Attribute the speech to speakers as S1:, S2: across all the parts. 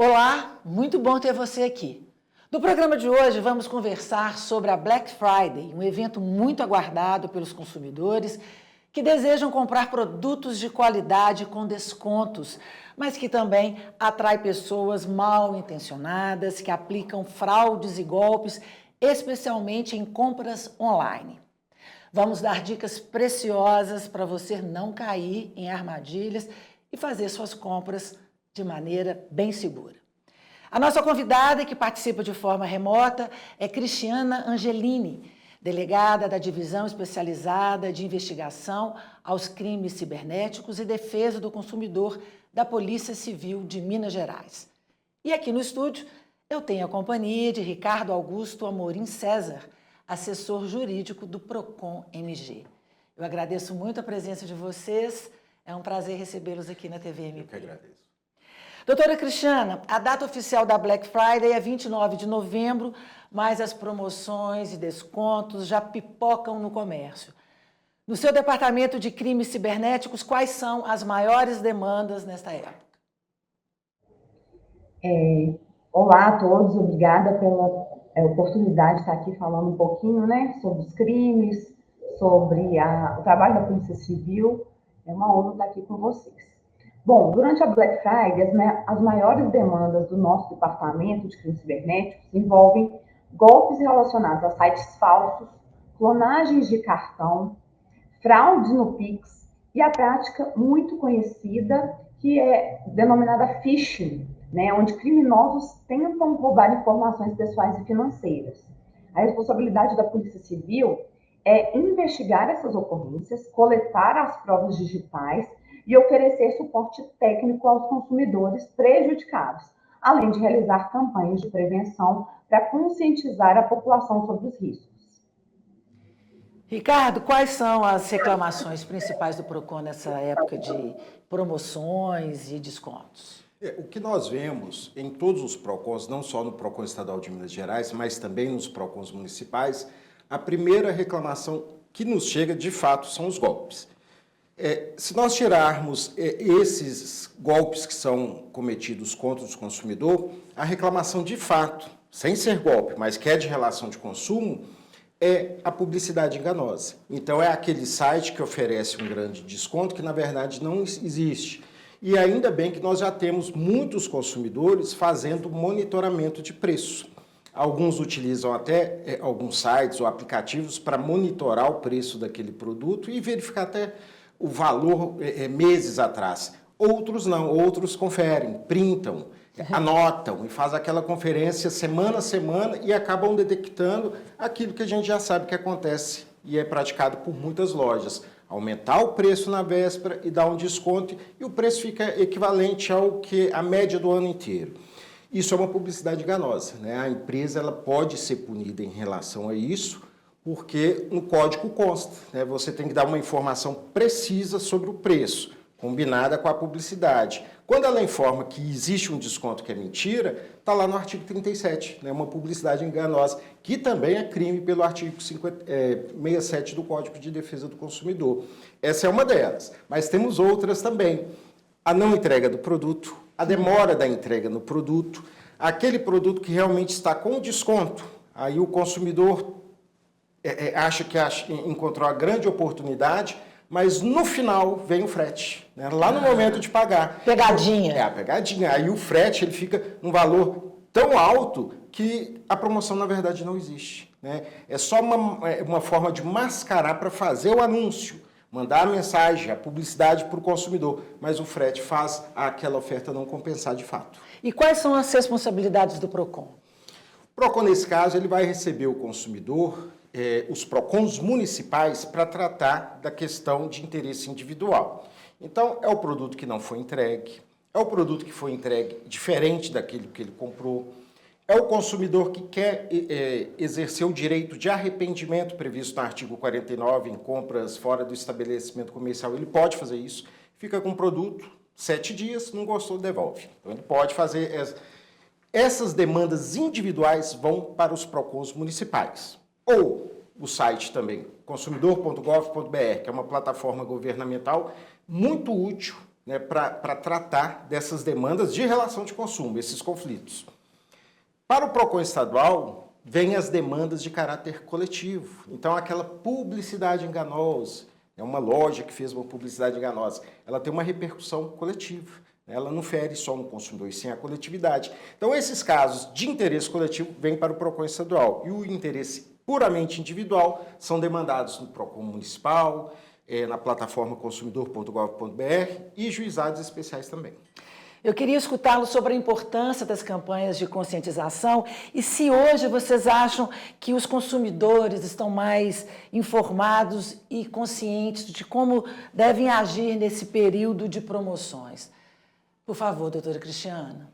S1: Olá, muito bom ter você aqui. No programa de hoje vamos conversar sobre a Black Friday, um evento muito aguardado pelos consumidores que desejam comprar produtos de qualidade com descontos, mas que também atrai pessoas mal intencionadas que aplicam fraudes e golpes, especialmente em compras online. Vamos dar dicas preciosas para você não cair em armadilhas e fazer suas compras de maneira bem segura. A nossa convidada, que participa de forma remota, é Cristiana Angelini, delegada da Divisão Especializada de Investigação aos Crimes Cibernéticos e Defesa do Consumidor da Polícia Civil de Minas Gerais. E aqui no estúdio eu tenho a companhia de Ricardo Augusto Amorim César, assessor jurídico do Procon MG. Eu agradeço muito a presença de vocês, é um prazer recebê-los aqui na TV MP.
S2: Eu que agradeço.
S1: Doutora Cristiana, a data oficial da Black Friday é 29 de novembro, mas as promoções e descontos já pipocam no comércio. No seu departamento de crimes cibernéticos, quais são as maiores demandas nesta época?
S3: Olá a todos, obrigada pela oportunidade de estar aqui falando um pouquinho, sobre os crimes, sobre o trabalho da Polícia Civil. É uma honra estar aqui com vocês. Bom, durante a Black Friday, as maiores demandas do nosso departamento de crimes cibernéticos envolvem golpes relacionados a sites falsos, clonagens de cartão, fraudes no Pix e a prática muito conhecida que é denominada phishing, onde criminosos tentam roubar informações pessoais e financeiras. A responsabilidade da Polícia Civil é investigar essas ocorrências, coletar as provas digitais e oferecer suporte técnico aos consumidores prejudicados, além de realizar campanhas de prevenção para conscientizar a população sobre os riscos.
S1: Ricardo, quais são as reclamações principais do Procon nessa época de promoções e descontos?
S2: O que nós vemos em todos os PROCONs, não só no PROCON Estadual de Minas Gerais, mas também nos PROCONs municipais, a primeira reclamação que nos chega, de fato, são os golpes. Se nós tirarmos esses golpes que são cometidos contra o consumidor, a reclamação de fato, sem ser golpe, mas que é de relação de consumo, é a publicidade enganosa. Então, é aquele site que oferece um grande desconto que, na verdade, não existe. E ainda bem que nós já temos muitos consumidores fazendo monitoramento de preço. Alguns utilizam até alguns sites ou aplicativos para monitorar o preço daquele produto e verificar até o valor meses atrás. Outros não, outros conferem, printam, anotam e fazem aquela conferência semana a semana e acabam detectando aquilo que a gente já sabe que acontece e é praticado por muitas lojas. Aumentar o preço na véspera e dar um desconto e o preço fica equivalente ao que a média do ano inteiro. Isso é uma publicidade enganosa, A empresa ela pode ser punida em relação a isso, porque no código consta, Você tem que dar uma informação precisa sobre o preço, combinada com a publicidade. Quando ela informa que existe um desconto que é mentira, está lá no artigo 37, uma publicidade enganosa, que também é crime pelo artigo 67 do Código de Defesa do Consumidor. Essa é uma delas, mas temos outras também. A não entrega do produto, a demora da entrega no produto, aquele produto que realmente está com desconto, aí o consumidor acha que encontrou a grande oportunidade, mas no final vem o frete, lá no momento de pagar.
S1: Pegadinha.
S2: A pegadinha. Aí o frete ele fica num valor tão alto que a promoção, na verdade, não existe. É só uma forma de mascarar para fazer o anúncio, mandar a mensagem, a publicidade para o consumidor, mas o frete faz aquela oferta não compensar de fato.
S1: E quais são as responsabilidades do Procon?
S2: O Procon, nesse caso, ele vai receber o consumidor, os PROCONs municipais, para tratar da questão de interesse individual. Então, é o produto que não foi entregue, é o produto que foi entregue diferente daquele que ele comprou, é o consumidor que quer exercer o direito de arrependimento previsto no artigo 49 em compras fora do estabelecimento comercial. Ele pode fazer isso, fica com o produto, 7 dias, não gostou, devolve. Então, ele pode fazer. Essas demandas individuais vão para os PROCONs municipais. Ou o site também, consumidor.gov.br, que é uma plataforma governamental muito útil né, para tratar dessas demandas de relação de consumo, esses conflitos. Para o PROCON estadual, vêm as demandas de caráter coletivo. Então, aquela publicidade enganosa, é uma loja que fez uma publicidade enganosa, ela tem uma repercussão coletiva. Ela não fere só um consumidor, e sim a coletividade. Então, esses casos de interesse coletivo vêm para o PROCON estadual. E o interesse puramente individual são demandados no PROCON municipal, na plataforma consumidor.gov.br e juizados especiais também.
S1: Eu queria escutá-lo sobre a importância das campanhas de conscientização e se hoje vocês acham que os consumidores estão mais informados e conscientes de como devem agir nesse período de promoções. Por favor, doutora Cristiana.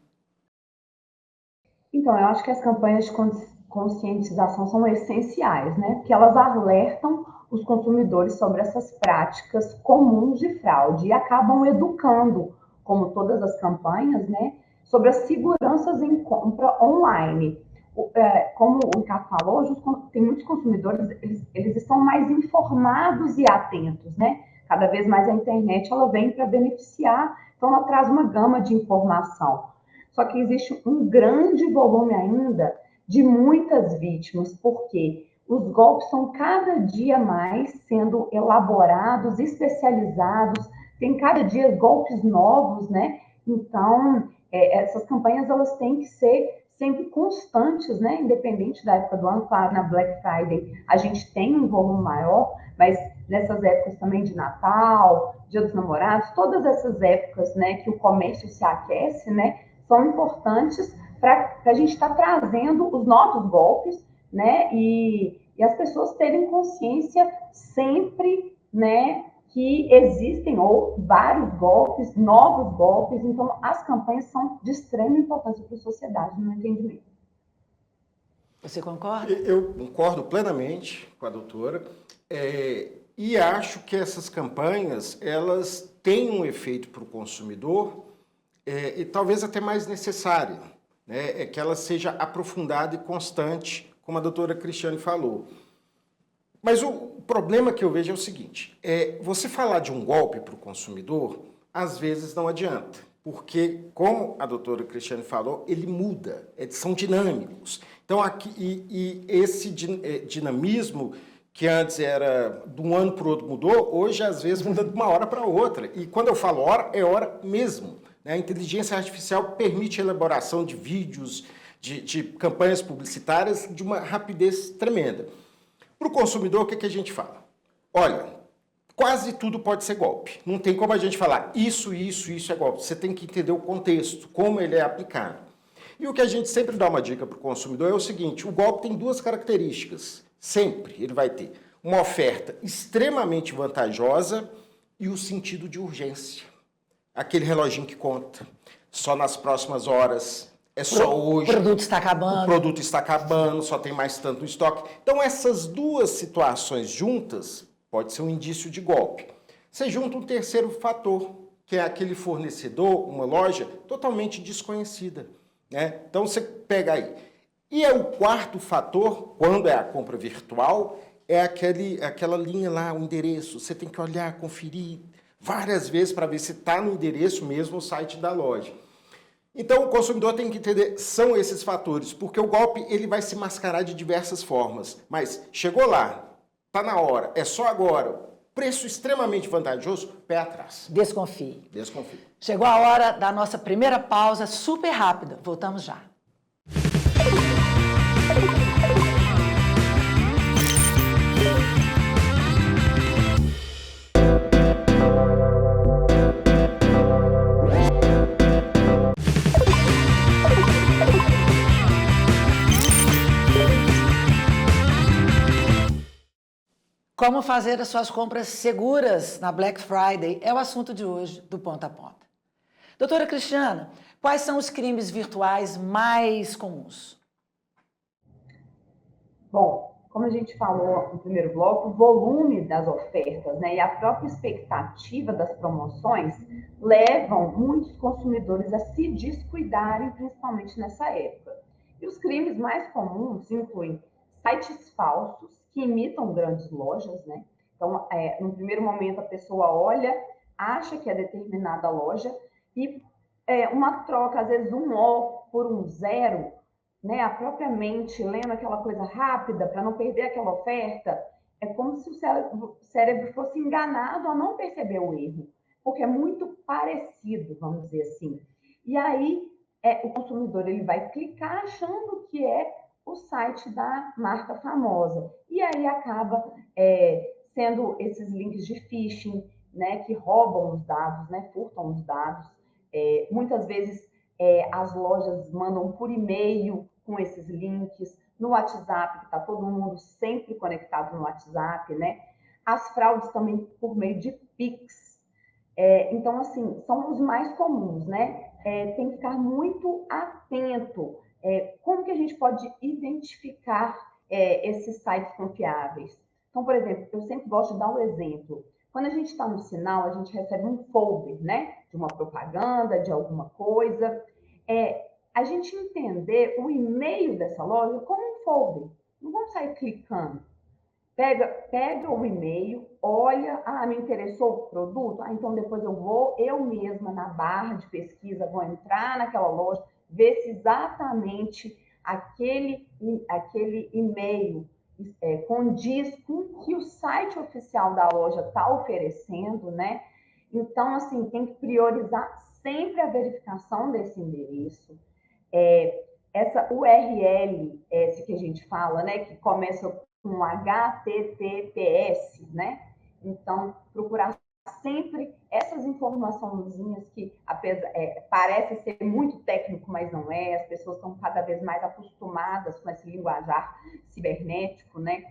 S3: Então, eu acho que as campanhas de conscientização são essenciais, né? Porque elas alertam os consumidores sobre essas práticas comuns de fraude e acabam educando, como todas as campanhas, né, sobre as seguranças em compra online. Como o Ricardo falou, hoje tem muitos consumidores, eles estão mais informados e atentos, né? Cada vez mais a internet ela vem para beneficiar, então ela traz uma gama de informação. Só que existe um grande volume ainda de muitas vítimas, porque os golpes são cada dia mais sendo elaborados, especializados, tem cada dia golpes novos, né? Então, essas campanhas elas têm que ser sempre constantes, né? Independente da época do ano, claro, na Black Friday a gente tem um volume maior, mas nessas épocas também de Natal, Dia dos Namorados, todas essas épocas, né, que o comércio se aquece, né, são importantes para a gente estar trazendo os novos golpes, né, e as pessoas terem consciência sempre, né, que existem ou vários golpes, novos golpes, então as campanhas são de extrema importância para a sociedade, no meu entendimento.
S1: Você concorda?
S2: Eu concordo plenamente com a doutora e acho que essas campanhas elas têm um efeito para o consumidor e talvez até mais necessário, né? Que ela seja aprofundada e constante, como a doutora Cristiane falou. Mas o problema que eu vejo é o seguinte, você falar de um golpe para o consumidor, às vezes não adianta, porque, como a doutora Cristiane falou, ele muda, são dinâmicos. Então, esse dinamismo, que antes era de um ano para o outro mudou, hoje, às vezes, muda de uma hora para outra. E quando eu falo hora, é hora mesmo. Né? A inteligência artificial permite a elaboração de vídeos, de campanhas publicitárias de uma rapidez tremenda. Para o consumidor, o que a gente fala? Olha, quase tudo pode ser golpe. Não tem como a gente falar isso é golpe. Você tem que entender o contexto, como ele é aplicado. E o que a gente sempre dá uma dica para o consumidor é o seguinte, o golpe tem duas características. Sempre ele vai ter uma oferta extremamente vantajosa e o sentido de urgência. Aquele reloginho que conta. Só nas próximas horas. É só hoje.
S1: O produto está acabando.
S2: O produto está acabando, só tem mais tanto estoque. Então, essas duas situações juntas pode ser um indício de golpe. Você junta um terceiro fator, que é aquele fornecedor, uma loja, totalmente desconhecida. Né? Então, você pega aí. E o quarto fator, quando é a compra virtual, é aquela linha lá, o endereço. Você tem que olhar, conferir várias vezes para ver se está no endereço mesmo o site da loja. Então, o consumidor tem que entender, são esses fatores, porque o golpe ele vai se mascarar de diversas formas. Mas chegou lá, está na hora, é só agora, preço extremamente vantajoso, pé atrás.
S1: Desconfie.
S2: Desconfie.
S1: Chegou a hora da nossa primeira pausa, super rápida. Voltamos já. Como fazer as suas compras seguras na Black Friday é o assunto de hoje do Ponta a Ponta. Doutora Cristiana, quais são os crimes virtuais mais comuns?
S3: Bom, como a gente falou no primeiro bloco, o volume das ofertas, né, e a própria expectativa das promoções levam muitos consumidores a se descuidarem, principalmente nessa época. E os crimes mais comuns incluem sites falsos, que imitam grandes lojas, né? Então, no primeiro momento, a pessoa olha acha que é determinada loja e uma troca, às vezes um O por um zero, né? A própria mente lendo aquela coisa rápida para não perder aquela oferta, é como se o cérebro fosse enganado a não perceber o erro, porque é muito parecido, vamos dizer assim. E aí o consumidor ele vai clicar achando que é o site da marca famosa. E aí acaba sendo esses links de phishing, né, que roubam os dados, né, furtam os dados. Muitas vezes as lojas mandam por e-mail com esses links, no WhatsApp, que está todo mundo sempre conectado no WhatsApp, né? As fraudes também por meio de Pix. Então, assim, são os mais comuns, né? Tem que ficar muito atento. Como que a gente pode identificar esses sites confiáveis? Então, por exemplo, eu sempre gosto de dar um exemplo. Quando a gente está no sinal, a gente recebe um folder, né? De uma propaganda, de alguma coisa. A gente entender o e-mail dessa loja como um folder. Não vamos sair clicando. Pega o e-mail, olha, me interessou o produto, então depois eu mesma na barra de pesquisa, vou entrar naquela loja, ver se exatamente aquele e-mail condiz com o que o site oficial da loja está oferecendo, né? Então, assim, tem que priorizar sempre a verificação desse endereço. Essa URL, esse que a gente fala, né, que começa com HTTPS, né? Então, procurar sempre essas informaçõezinhas que parece ser muito técnico, mas não é. As pessoas estão cada vez mais acostumadas com esse linguajar cibernético, né?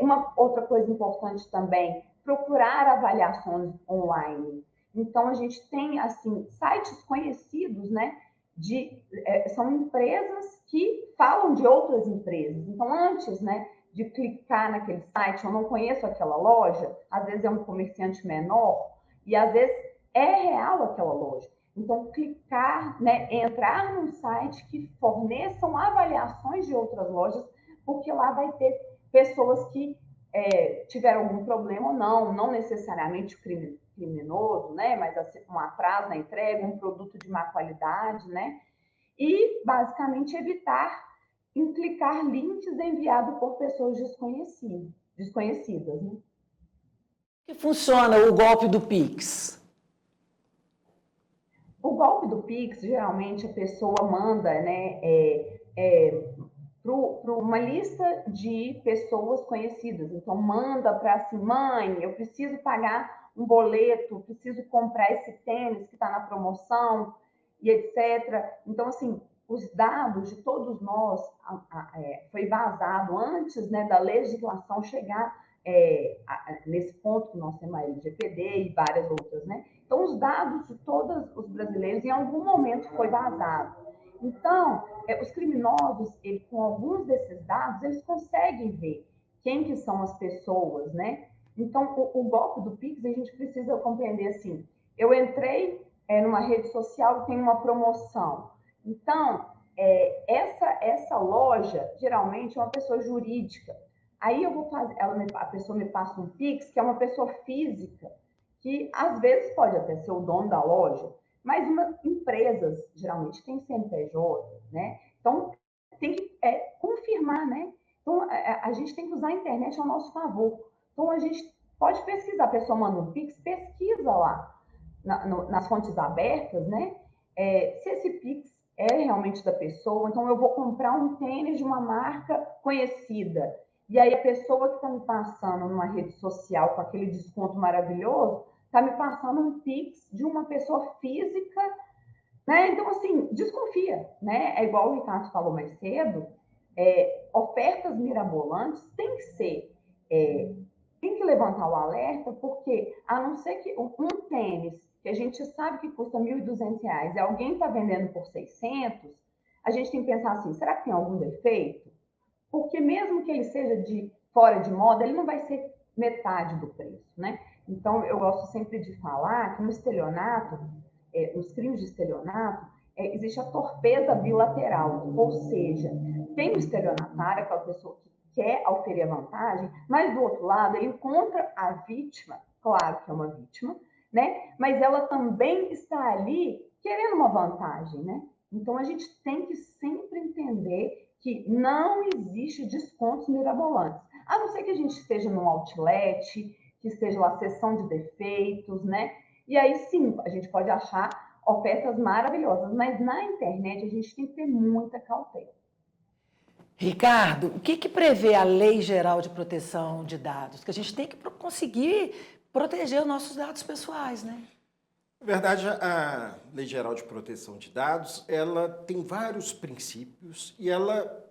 S3: Uma outra coisa importante também, procurar avaliações online. Então, a gente tem, assim, sites conhecidos, né? São empresas que falam de outras empresas. Então, antes, né, de clicar naquele site, eu não conheço aquela loja, às vezes é um comerciante menor, e às vezes é real aquela loja. Então, clicar, né, entrar num site que forneçam avaliações de outras lojas, porque lá vai ter pessoas que tiveram algum problema ou não necessariamente criminoso, né, mas assim, um atraso na entrega, um produto de má qualidade, né, e basicamente evitar em clicar links enviados por pessoas desconhecidas, né?
S1: Que funciona o golpe do Pix?
S3: O golpe do Pix, geralmente a pessoa manda, né, para uma lista de pessoas conhecidas. Então, manda para assim, mãe, eu preciso pagar um boleto, preciso comprar esse tênis que está na promoção, e etc. Então, assim, os dados de todos nós foi vazado antes, né, da legislação chegar nesse ponto que nós temos a LGPD e várias outras, né? Então, os dados de todos os brasileiros, em algum momento, foi vazado. Então, os criminosos, com alguns desses dados, eles conseguem ver quem que são as pessoas, né? Então, o golpe do Pix, a gente precisa compreender assim, eu entrei numa rede social e tem uma promoção. Então, essa loja, geralmente, é uma pessoa jurídica. Aí eu vou fazer, a pessoa me passa um Pix, que é uma pessoa física, que às vezes pode até ser o dono da loja, mas empresas geralmente têm CNPJ, né? Então tem que confirmar, né? Então a gente tem que usar a internet ao nosso favor. Então a gente pode pesquisar, a pessoa manda um Pix, pesquisa lá nas fontes abertas, né? Se esse Pix é realmente da pessoa, então eu vou comprar um tênis de uma marca conhecida. E aí a pessoa que está me passando numa rede social com aquele desconto maravilhoso, está me passando um Pix de uma pessoa física, né? Então, assim, desconfia, né? É igual o Ricardo falou mais cedo, ofertas mirabolantes tem que ser, tem que levantar o alerta, porque a não ser que um tênis, que a gente sabe que custa R$1.200, e alguém está vendendo por 600, a gente tem que pensar assim, será que tem algum defeito? Porque mesmo que ele seja fora de moda, ele não vai ser metade do preço, né? Então, eu gosto sempre de falar que no estelionato, nos crimes de estelionato, existe a torpeza bilateral, ou seja, tem o estelionatário, aquela pessoa que quer auferir a vantagem, mas do outro lado, ele encontra a vítima, claro que é uma vítima, né? Mas ela também está ali querendo uma vantagem, né? Então, a gente tem que sempre entender que não existe descontos mirabolantes. A não ser que a gente esteja num outlet, que esteja lá seção de defeitos, né? E aí, sim, a gente pode achar ofertas maravilhosas, mas na internet a gente tem que ter muita cautela.
S1: Ricardo, o que prevê a Lei Geral de Proteção de Dados? Que a gente tem que conseguir proteger os nossos dados pessoais, né?
S2: Na verdade, a Lei Geral de Proteção de Dados, ela tem vários princípios e ela,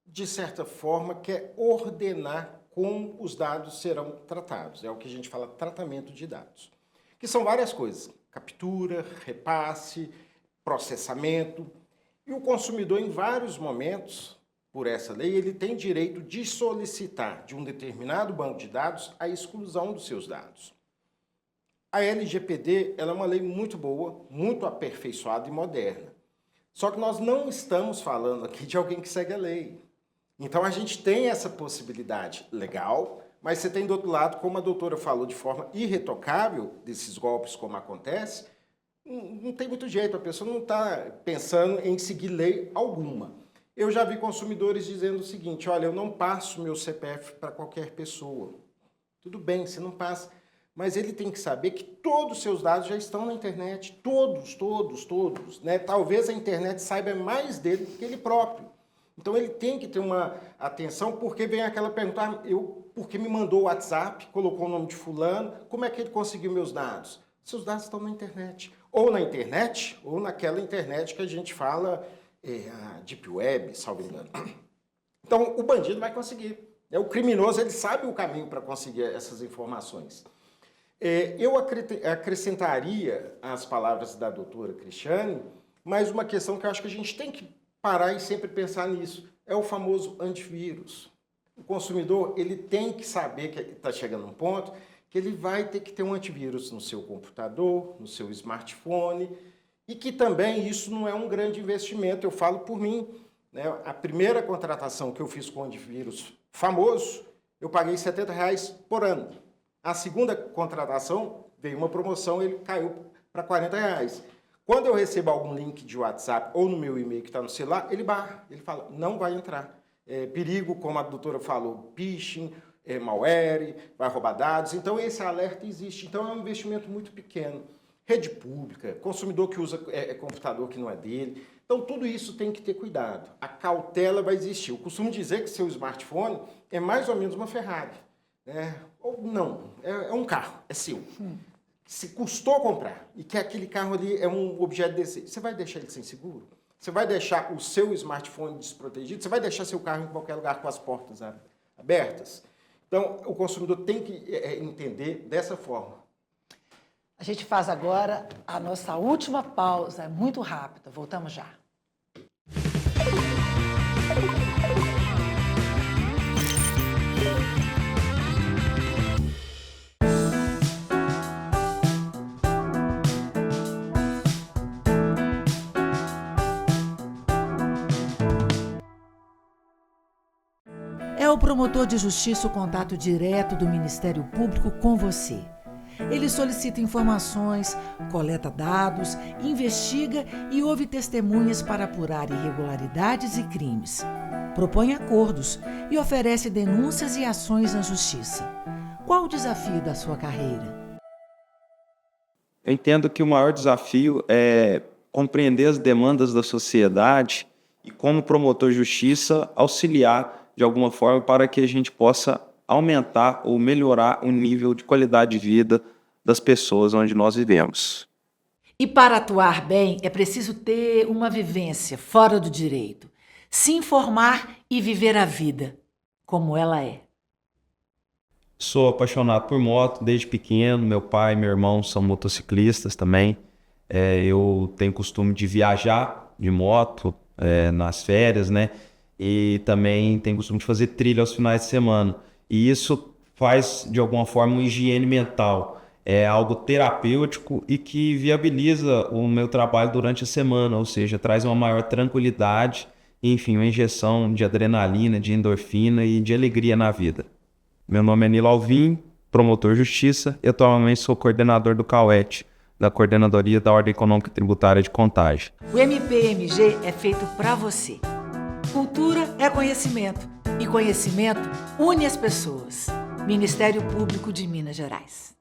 S2: de certa forma, quer ordenar como os dados serão tratados. É o que a gente fala tratamento de dados, que são várias coisas: captura, repasse, processamento. E o consumidor, em vários momentos, por essa lei, ele tem direito de solicitar de um determinado banco de dados a exclusão dos seus dados. A LGPD ela é uma lei muito boa, muito aperfeiçoada e moderna. Só que nós não estamos falando aqui de alguém que segue a lei. Então, a gente tem essa possibilidade legal, mas você tem do outro lado, como a doutora falou, de forma irretocável, desses golpes como acontece, não tem muito jeito, a pessoa não está pensando em seguir lei alguma. Eu já vi consumidores dizendo o seguinte: olha, eu não passo meu CPF para qualquer pessoa. Tudo bem, você não passa, mas ele tem que saber que todos os seus dados já estão na internet, todos, né? Talvez a internet saiba mais dele do que ele próprio. Então ele tem que ter uma atenção, porque vem aquela pergunta: porque me mandou o WhatsApp, colocou o nome de fulano, como é que ele conseguiu meus dados? Seus dados estão na internet. Ou na internet, ou naquela internet que a gente fala, a Deep Web, salvo engano. Então, o bandido vai conseguir. O criminoso, ele sabe o caminho para conseguir essas informações. Eu acrescentaria às palavras da doutora Cristiane mais uma questão que eu acho que a gente tem que parar e sempre pensar nisso. É o famoso antivírus. O consumidor, ele tem que saber que está chegando um ponto que ele vai ter que ter um antivírus no seu computador, no seu smartphone, e que também isso não é um grande investimento. Eu falo por mim, né? A primeira contratação que eu fiz com antivírus famoso, eu paguei R$70 por ano. A segunda contratação, veio uma promoção, ele caiu para R$40. Quando eu recebo algum link de WhatsApp ou no meu e-mail que está no celular, ele barra, ele fala, não vai entrar. Perigo, como a doutora falou, phishing, malware, vai roubar dados. Então, esse alerta existe. Então, é um investimento muito pequeno. Rede pública, consumidor que usa computador que não é dele. Então, tudo isso tem que ter cuidado. A cautela vai existir. Eu costumo dizer que seu smartphone é mais ou menos uma Ferrari. Ou não, é um carro, é seu. Se custou comprar e que aquele carro ali é um objeto de desejo, você vai deixar ele sem seguro? Você vai deixar o seu smartphone desprotegido? Você vai deixar seu carro em qualquer lugar com as portas abertas? Então, o consumidor tem que entender dessa forma.
S1: A gente faz agora a nossa última pausa, é muito rápida, voltamos já. É o promotor de justiça o contato direto do Ministério Público com você. Ele solicita informações, coleta dados, investiga e ouve testemunhas para apurar irregularidades e crimes. Propõe acordos e oferece denúncias e ações na justiça. Qual o desafio da sua carreira?
S4: Eu entendo que o maior desafio é compreender as demandas da sociedade e, como promotor de justiça, auxiliar de alguma forma para que a gente possa aumentar ou melhorar o nível de qualidade de vida das pessoas onde nós vivemos.
S1: E para atuar bem, é preciso ter uma vivência fora do direito, se informar e viver a vida como ela é.
S4: Sou apaixonado por moto desde pequeno, meu pai e meu irmão são motociclistas também. Eu tenho costume de viajar de moto nas férias, né? E também tenho costume de fazer trilha aos finais de semana. E isso faz, de alguma forma, uma higiene mental. É algo terapêutico e que viabiliza o meu trabalho durante a semana, ou seja, traz uma maior tranquilidade, enfim, uma injeção de adrenalina, de endorfina e de alegria na vida. Meu nome é Nilo Alvim, promotor de justiça e atualmente sou coordenador do CAUET, da Coordenadoria da Ordem Econômica e Tributária de Contagem.
S1: O MPMG é feito para você. Cultura é conhecimento e conhecimento une as pessoas. Ministério Público de Minas Gerais.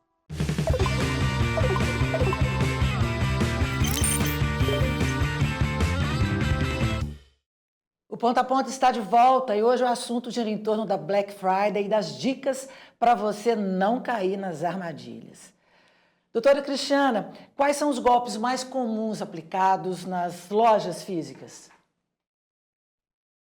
S1: O Ponta a Ponta está de volta e hoje o assunto gira em torno da Black Friday e das dicas para você não cair nas armadilhas. Doutora Cristiana, quais são os golpes mais comuns aplicados nas lojas físicas?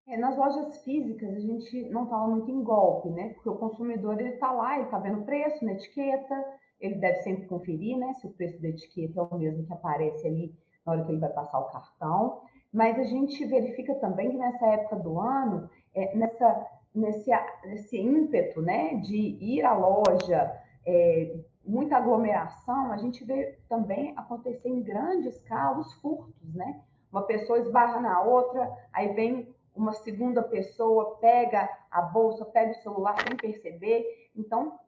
S3: Nas lojas físicas, a gente não fala muito em golpe, né? Porque o consumidor, ele está lá, ele está vendo o preço na etiqueta, ele deve sempre conferir, né? Se o preço da etiqueta é o mesmo que aparece ali na hora que ele vai passar o cartão. Mas a gente verifica também que nessa época do ano, nesse ímpeto, né, de ir à loja, muita aglomeração, a gente vê também acontecer em grande escala os furtos, né? Uma pessoa esbarra na outra, aí vem uma segunda pessoa, pega a bolsa, pega o celular sem perceber. Então,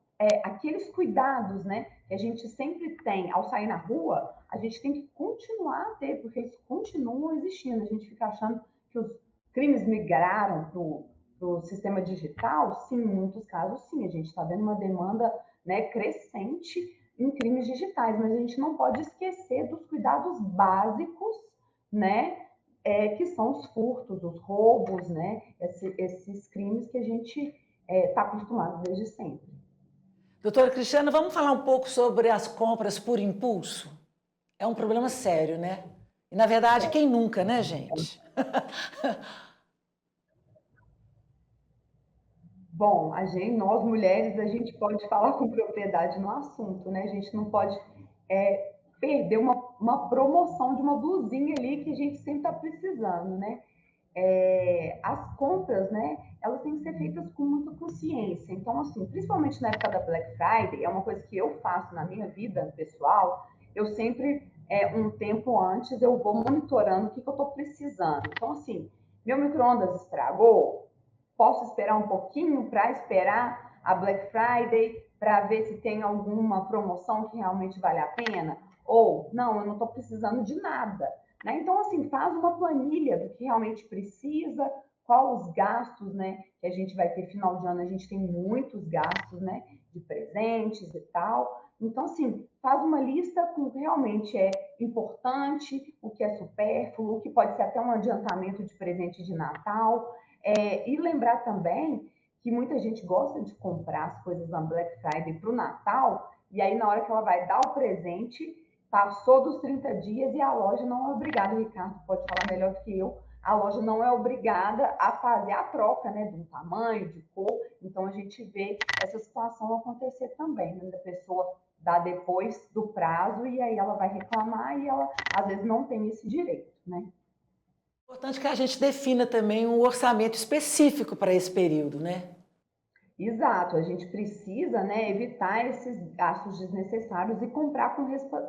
S3: aqueles cuidados, né, que a gente sempre tem ao sair na rua, a gente tem que continuar a ter, porque eles continuam existindo. A gente fica achando que os crimes migraram para o sistema digital. Sim, em muitos casos, sim. A gente está vendo uma demanda, né, crescente em crimes digitais, mas a gente não pode esquecer dos cuidados básicos, né, que são os furtos, os roubos, né, esses crimes que a gente está acostumado desde sempre.
S1: Doutora Cristiana, vamos falar um pouco sobre as compras por impulso? É um problema sério, né? E, na verdade, quem nunca, né, gente?
S3: Bom, nós mulheres, a gente pode falar com propriedade no assunto, né? A gente não pode perder uma promoção de uma blusinha ali que a gente sempre está precisando, né? As compras, né, elas têm que ser feitas com muita consciência. Então, assim, principalmente na época da Black Friday, é uma coisa que eu faço na minha vida pessoal, eu sempre, um tempo antes, eu vou monitorando o que eu estou precisando. Então, assim, meu micro-ondas estragou, posso esperar um pouquinho para esperar a Black Friday para ver se tem alguma promoção que realmente vale a pena? Ou, não, eu não estou precisando de nada. Né? Então, assim, faz uma planilha do que realmente precisa, qual os gastos, né, que a gente vai ter final de ano. A gente tem muitos gastos, né, de presentes e tal. Então, assim, faz uma lista com o que realmente é importante, o que é supérfluo, o que pode ser até um adiantamento de presente de Natal. E lembrar também que muita gente gosta de comprar as coisas na Black Friday para o Natal, e aí na hora que ela vai dar o presente, passou dos 30 dias e a loja não é obrigada, o Ricardo pode falar melhor do que eu, a loja não é obrigada a fazer a troca, né, de um tamanho, de cor. Então a gente vê essa situação acontecer também, né, da pessoa dar depois do prazo e aí ela vai reclamar e ela às vezes não tem esse direito, né?
S1: É importante que a gente defina também um orçamento específico para esse período, né?
S3: Exato, a gente precisa, né, evitar esses gastos desnecessários e comprar com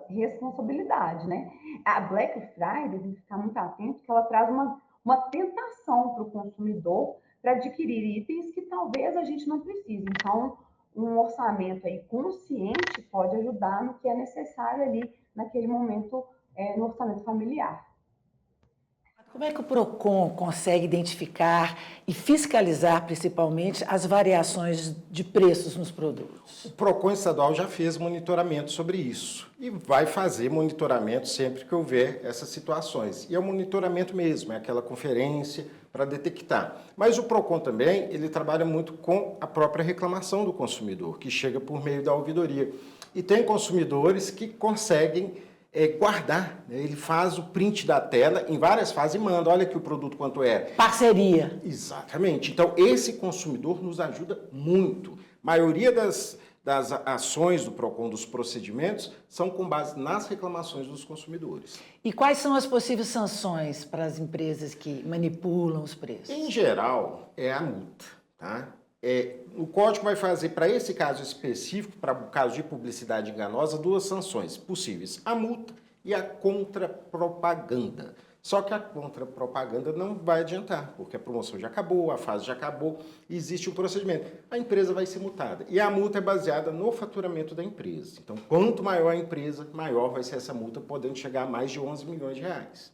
S3: responsabilidade, né? A Black Friday, tem que ficar muito atento, que ela traz uma tentação para o consumidor para adquirir itens que talvez a gente não precise. Então, um orçamento aí consciente pode ajudar no que é necessário ali naquele momento, no orçamento familiar.
S1: Como é que o PROCON consegue identificar e fiscalizar, principalmente, as variações de preços nos produtos?
S2: O PROCON estadual já fez monitoramento sobre isso e vai fazer monitoramento sempre que houver essas situações. E é o monitoramento mesmo, é aquela conferência para detectar. Mas o PROCON também, ele trabalha muito com a própria reclamação do consumidor, que chega por meio da ouvidoria. E tem consumidores que conseguem guardar, né? Ele faz o print da tela em várias fases e manda, olha aqui o produto quanto é.
S1: Parceria.
S2: Exatamente. Então, esse consumidor nos ajuda muito. A maioria das ações do PROCON, dos procedimentos, são com base nas reclamações dos consumidores.
S1: E quais são as possíveis sanções para as empresas que manipulam os preços?
S2: Em geral, é a multa, tá? O código vai fazer, para esse caso específico, para o caso de publicidade enganosa, duas sanções possíveis: a multa e a contrapropaganda. Só que a contra-propaganda não vai adiantar, porque a promoção já acabou, a fase já acabou, e existe um procedimento. A empresa vai ser multada. E a multa é baseada no faturamento da empresa. Então, quanto maior a empresa, maior vai ser essa multa, podendo chegar a mais de 11 milhões de reais.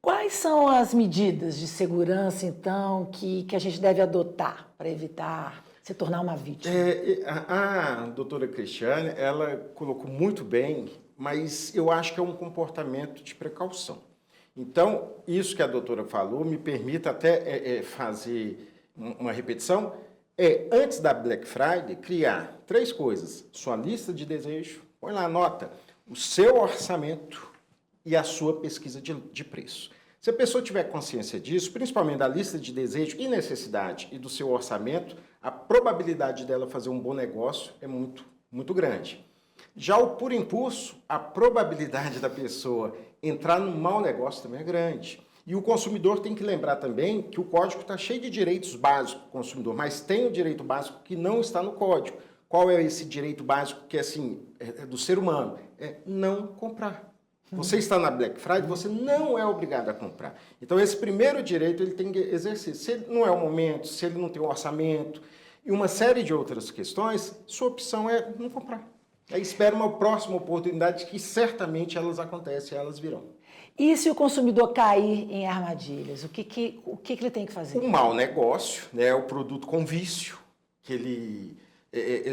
S1: Quais são as medidas de segurança, então, que a gente deve adotar para evitar se tornar uma vítima?
S2: A doutora Cristiane, ela colocou muito bem, mas eu acho que é um comportamento de precaução. Então, isso que a doutora falou, me permita até fazer uma repetição, antes da Black Friday, criar 3 coisas. Sua lista de desejo, põe lá, anota, o seu orçamento e a sua pesquisa de preço. Se a pessoa tiver consciência disso, principalmente da lista de desejo e necessidade e do seu orçamento, a probabilidade dela fazer um bom negócio é muito, muito grande. Já o por impulso, a probabilidade da pessoa entrar num mau negócio também é grande. E o consumidor tem que lembrar também que o código está cheio de direitos básicos do consumidor, mas tem o direito básico que não está no código. Qual é esse direito básico que é do ser humano? É não comprar. Você está na Black Friday, você não é obrigado a comprar. Então, esse primeiro direito ele tem que exercer. Se ele não é o momento, se ele não tem um orçamento e uma série de outras questões, sua opção é não comprar. Aí espera uma próxima oportunidade que certamente elas acontecem, elas virão.
S1: E se o consumidor cair em armadilhas, o que ele tem que fazer?
S2: Um mau negócio, né, o produto com vício, que ele...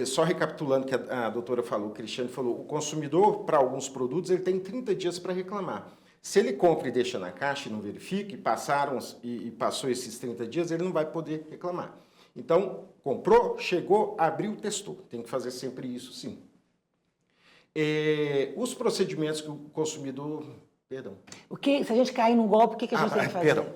S2: só recapitulando o que a doutora falou, o Cristiano falou, o consumidor, para alguns produtos, ele tem 30 dias para reclamar. Se ele compra e deixa na caixa e não verifica, e passou esses 30 dias, ele não vai poder reclamar. Então, comprou, chegou, abriu, testou. Tem que fazer sempre isso, sim. Os procedimentos que o consumidor... Perdão.
S1: Se a gente cair num golpe, o que a gente tem que fazer?
S2: Perdão.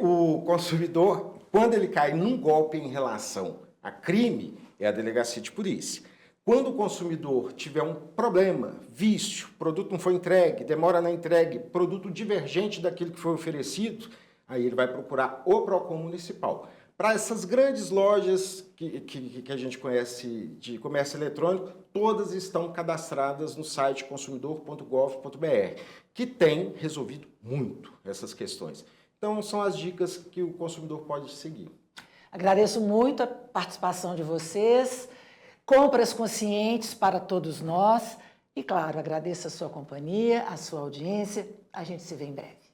S2: O consumidor, quando ele cai num golpe em relação a crime, é a delegacia de polícia. Quando o consumidor tiver um problema, vício, produto não foi entregue, demora na entregue, produto divergente daquilo que foi oferecido, aí ele vai procurar o PROCON municipal. Para essas grandes lojas que a gente conhece de comércio eletrônico, todas estão cadastradas no site consumidor.gov.br, que tem resolvido muito essas questões. Então, são as dicas que o consumidor pode seguir.
S1: Agradeço muito a participação de vocês, compras conscientes para todos nós e, claro, agradeço a sua companhia, a sua audiência. A gente se vê em breve.